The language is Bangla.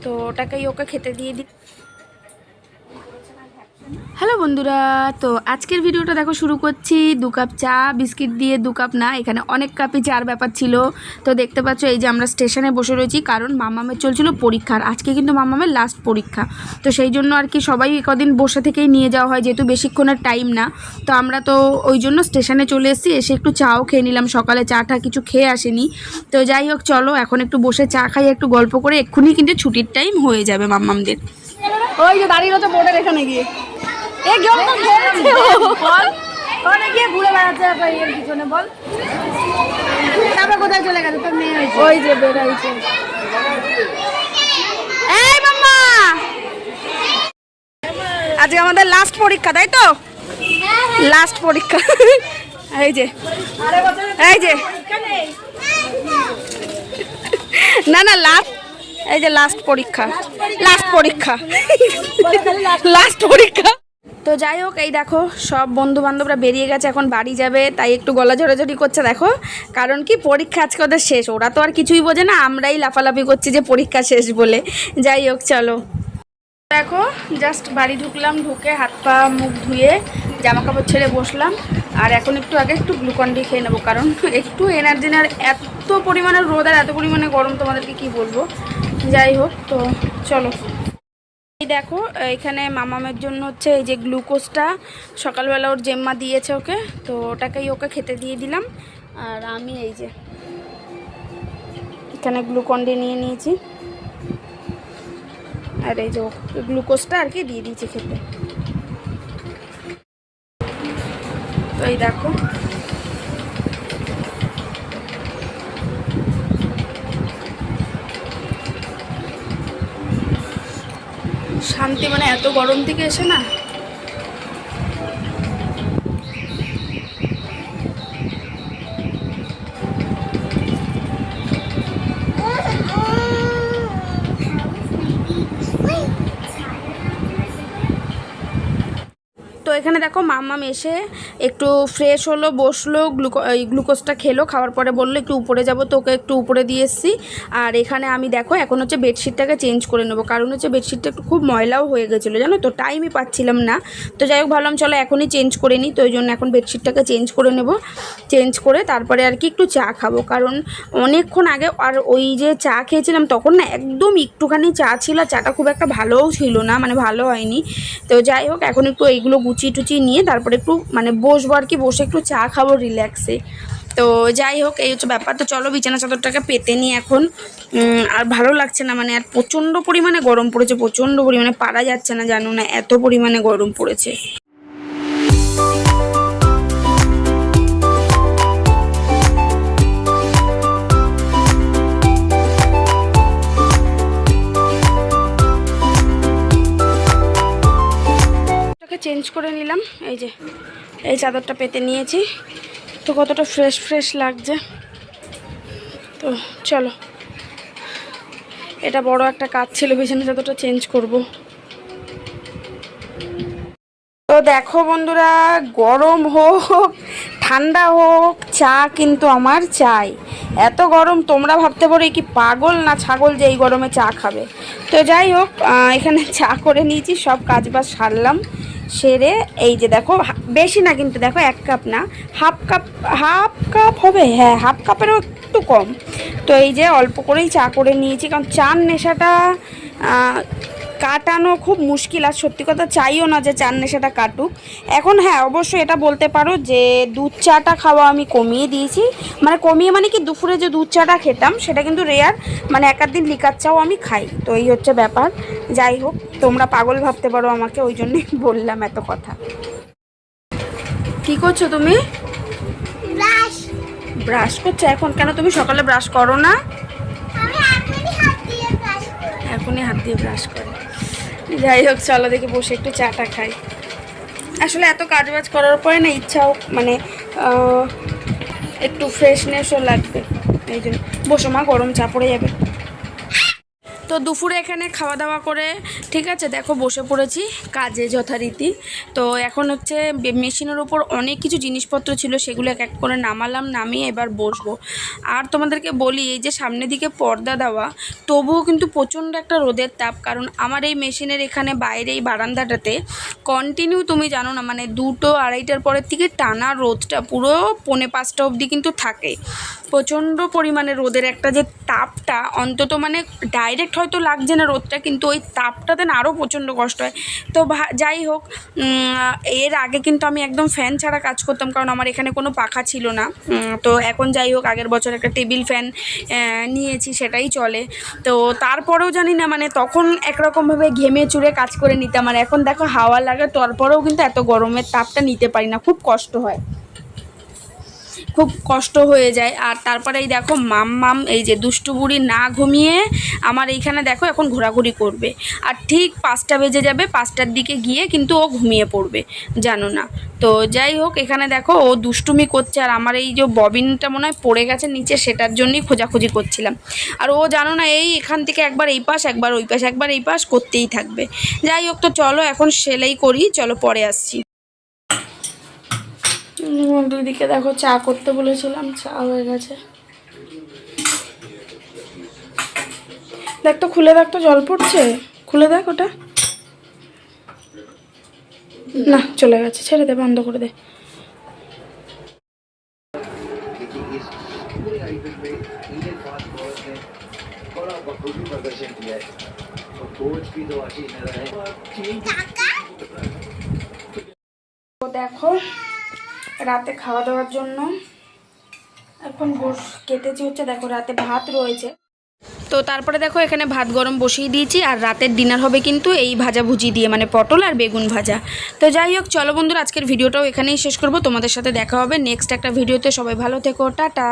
তো ওটাকেই ওকে খেতে দিয়ে দিই। হ্যালো বন্ধুরা, তো আজকের ভিডিওটা দেখো শুরু করছি 2 কাপ চা বিস্কিট দিয়ে। 2 কাপ না, এখানে অনেক কাপই চার ব্যাপার ছিল। তো দেখতে পাচ্ছ এই যে আমরা স্টেশনে বসে রয়েছি, কারণ মামামের চলছিল পরীক্ষার। আজকে কিন্তু মামামের লাস্ট পরীক্ষা, তো সেই জন্য আর কি সবাই কদিন বসে থেকেই নিয়ে যাওয়া হয়, যেহেতু বেশিক্ষণের টাইম না। তো আমরা তো ওই জন্য স্টেশনে চলে এসেছি, এসে একটু চাও খেয়ে নিলাম। সকালে চাটা কিছু খেয়ে আসেনি। তো যাই হোক, চলো এখন একটু বসে চা খাই, একটু গল্প করে। এক্ষুনি কিন্তু ছুটির টাইম হয়ে যাবে মামামদের। ওই যে দাঁড়িয়ে রয়েছে বোর্ডের এখানে গিয়ে ঘুরে বেড়াচ্ছে এর পিছনে। বল তারপর কোথায় চলে গেছে তোর মেয়ে? ওই যে বেড়াইছে। এই মাম্মা, আজকে আমাদের লাস্ট পরীক্ষা, তাই তো? লাস্ট পরীক্ষা। এই যে এই যে না না লাস্ট, এই যে লাস্ট পরীক্ষা, লাস্ট পরীক্ষা, লাস্ট পরীক্ষা। তো যাই হোক, এই দেখো সব বন্ধু বান্ধবরা বেরিয়ে গেছে, এখন বাড়ি যাবে, তাই একটু গলা ঝরাঝরি করছে। দেখো কারণ কি, পরীক্ষা আজকে ওদের শেষ। ওরা তো আর কিছুই বোঝে না, আমরাই লাফালাফি করছি যে পরীক্ষা শেষ বলে। যাই হোক চলো, দেখো জাস্ট বাড়ি ঢুকলাম, ঢুকে হাত পা মুখ ধুয়ে জামা কাপড় ছেড়ে বসলাম। আর এখন একটু আগে একটু গ্লুকন-ডি খেয়ে নেবো, কারণ একটু এনার্জি নেই। আর এত পরিমাণে রোদ আর এত পরিমাণে গরম, তোমাদেরকে কি বলবো। যাই হোক, তো চলো। এই দেখো এখানে মামামের জন্য হচ্ছে এই যে গ্লুকোজটা সকালবেলা ওর জেম্মা দিয়েছে ওকে, তো ওটাকেই ওকে খেতে দিয়ে দিলাম। আর আমি এই যে এখানে গ্লুকন-ডি নিয়ে নিয়েছি, আর এই যে গ্লুকোজটা আর কি দিয়ে দিয়েছি খেতে। তো এই দেখো শান্তি, মানে এত গরম থেকে এসে না। তো এখানে দেখো মাম্মাম এসে একটু ফ্রেশ হলো, বসলো, গ্লুকোজটা খেলো। খাওয়ার পরে বললো একটু উপরে যাব, তো ওকে একটু উপরে দিয়ে এসেছি। আর এখানে আমি দেখো এখন হচ্ছে বেডশিটটাকে চেঞ্জ করে নেবো, কারণ হচ্ছে বেডশিটটা একটু খুব ময়লাও হয়ে গেছিলো জানো তো, টাইমই পাচ্ছিলাম না। তো যাই হোক ভাবলাম চলো এখনই চেঞ্জ করে নিই, তো ওই জন্য এখন বেডশিটটাকে চেঞ্জ করে নেব। চেঞ্জ করে তারপরে আর কি একটু চা খাবো, কারণ অনেকক্ষণ আগে আর ওই যে চা খেয়েছিলাম তখন না একদম একটুখানি চা ছিল, চাটা খুব একটা ভালোও ছিল না, মানে ভালো হয়নি। তো যাই হোক এখন একটু এইগুলো গুছিয়ে টুচিয়ে নিয়ে তারপরে একটু মানে বসবো আর কি, বসে একটু চা খাবো রিল্যাক্সে। তো যাই হোক এই হচ্ছে ব্যাপার। তো চলো বিছানা চাদরটাকে পেতে নিই এখন। আর ভালো লাগছে না, মানে আর প্রচণ্ড পরিমাণে গরম পড়েছে, প্রচণ্ড পরিমাণে পারা যাচ্ছে না, জানো না এত পরিমাণে গরম পড়েছে। চেঞ্জ করে নিলাম, এই যে এই চাদরটা পেতে নিয়েছি, তো কতটা ফ্রেশ ফ্রেশ লাগছে। তো চলো, এটা বড় একটা কাজ ছিল, বিছানা চাদরটা চেঞ্জ করব। তো দেখো বন্ধুরা, গরম হোক ঠান্ডা হোক চা কিন্তু আমার চাই। এত গরম, তোমরা ভাবতে পারো কি পাগল না ছাগল যে এই গরমে চা খাবে। তো যাই হোক এখানে চা করে নিয়েছি, সব কাজ বাজ সারলাম, সেরে এই যে দেখো বেশি না কিন্তু, দেখো 1 কাপ না, হাফ কাপ হবে, হ্যাঁ হাফ কাপেরও একটু কম। তো এই যে অল্প করেই চা করে নিয়েছি, কারণ চার নেশাটা কাটানো খুব মুশকিল। আর সত্যি কথা চাইও না যে চার নেশাটা কাটুক এখন। হ্যাঁ অবশ্যই এটা বলতে পারো যে দুধ চাটা খাওয়া আমি কমিয়ে দিয়েছি, মানে কমিয়ে মানে কি, দুপুরে যে দুধ চাটা খেতাম সেটা কিন্তু রেয়ার, মানে 1 দিন লিকার চাও আমি খাই। তো এই হচ্ছে ব্যাপার। যাই হোক, তোমরা পাগল ভাবতে পারো আমাকে, ওই জন্যই বললাম এত কথা। কি করছো তুমি? ব্রাশ করছো এখন? কেন তুমি সকালে ব্রাশ করো না? এখনই হাত দিয়ে ব্রাশ করে। যাই হোক চলো দেখি বসে একটু চাটা খাই। আসলে এত কাজবাজ করার পরে না ইচ্ছাও, মানে একটু ফ্রেশনেসও লাগবে, এই জন্য। বসো মা, গরম চা পড়ে যাবে। তো দুপুরে এখানে খাওয়া দাওয়া করে ঠিক আছে দেখো বসে পড়েছি কাজে যথারীতি। তো এখন হচ্ছে মেশিনের ওপর অনেক কিছু জিনিসপত্র ছিল, সেগুলো এক এক করে নামালাম, নামিয়ে এবার বসবো। আর তোমাদেরকে বলি এই যে সামনের দিকে পর্দা দেওয়া, তবুও কিন্তু প্রচণ্ড একটা রোদের তাপ, কারণ আমার এই মেশিনের এখানে বাইরে এই বারান্দাটাতে কন্টিনিউ তুমি জানো না মানে 2-2:30টার পরের থেকে টানা রোদটা পুরো 4:45 অবধি কিন্তু থাকে। প্রচণ্ড পরিমাণে রোদের একটা যে তাপটা অন্তত মানে ডাইরেক্ট হয়তো লাগছে না রোদটা, কিন্তু ওই তাপটাতে না আরও প্রচণ্ড কষ্ট হয়। তো যাই হোক, এর আগে কিন্তু আমি একদম ফ্যান ছাড়া কাজ করতাম, কারণ আমার এখানে কোনো পাখা ছিল না। তো এখন যাই হোক, আগের বছর একটা টেবিল ফ্যান নিয়েছি, সেটাই চলে। তো তারপরেও জানি না মানে তখন একরকমভাবে ঘেমে চুরে কাজ করে নিতাম, আর এখন দেখো হাওয়া লাগে তারপরেও কিন্তু এত গরমের তাপটা নিতে পারি না, খুব কষ্ট হয়, খুব কষ্ট হয়ে যায়। আর তারপরে এই দেখো মাম এই যে দুষ্টু বুড়ি না ঘুমিয়ে আমার এইখানে দেখো এখন ঘোরাঘুরি করবে, আর ঠিক 5টা বেজে যাবে, 5টার দিকে গিয়ে কিন্তু ও ঘুমিয়ে পড়বে, জানো না। তো যাই হোক, এখানে দেখো ও দুষ্টুমি করছে, আর আমার এই যে ববিনটা মনে হয় পড়ে গেছে নিচে, সেটার জন্যই খোঁজাখুঁজি করছিলাম। আর ও জানো না এই এখান থেকে একবার এই পাশ একবার ওই পাশ একবার এই পাশ করতেই থাকবে। যাই হোক, তো চলো এখন সেলাই করি, চলো পরে আসছি। দুদিকে দেখো চা করতে বলেছিলাম, চা হয়ে গেছে। দেখ তো খুলে দেখ তো, জল পড়ছে, খুলে দেখ ওটা। না চলে গেছে, ছেড়ে দে, বন্ধ করে দে। তো দেখো রাতে খাওয়া দাওয়ার জন্য এখন কেটেছি হচ্ছে, দেখো রাতে ভাত রয়েছে। তো তারপরে দেখো এখানে ভাত গরম বসিয়ে দিয়েছি, আর রাতের ডিনার হবে কিন্তু এই ভাজাভুজি দিয়ে, মানে পটল আর বেগুন ভাজা। তো যাই হোক চলো বন্ধুরা, আজকের ভিডিওটাও এখানেই শেষ করব। তোমাদের সাথে দেখা হবে নেক্সট একটা ভিডিওতে। সবাই ভালো থেকো, টাটা।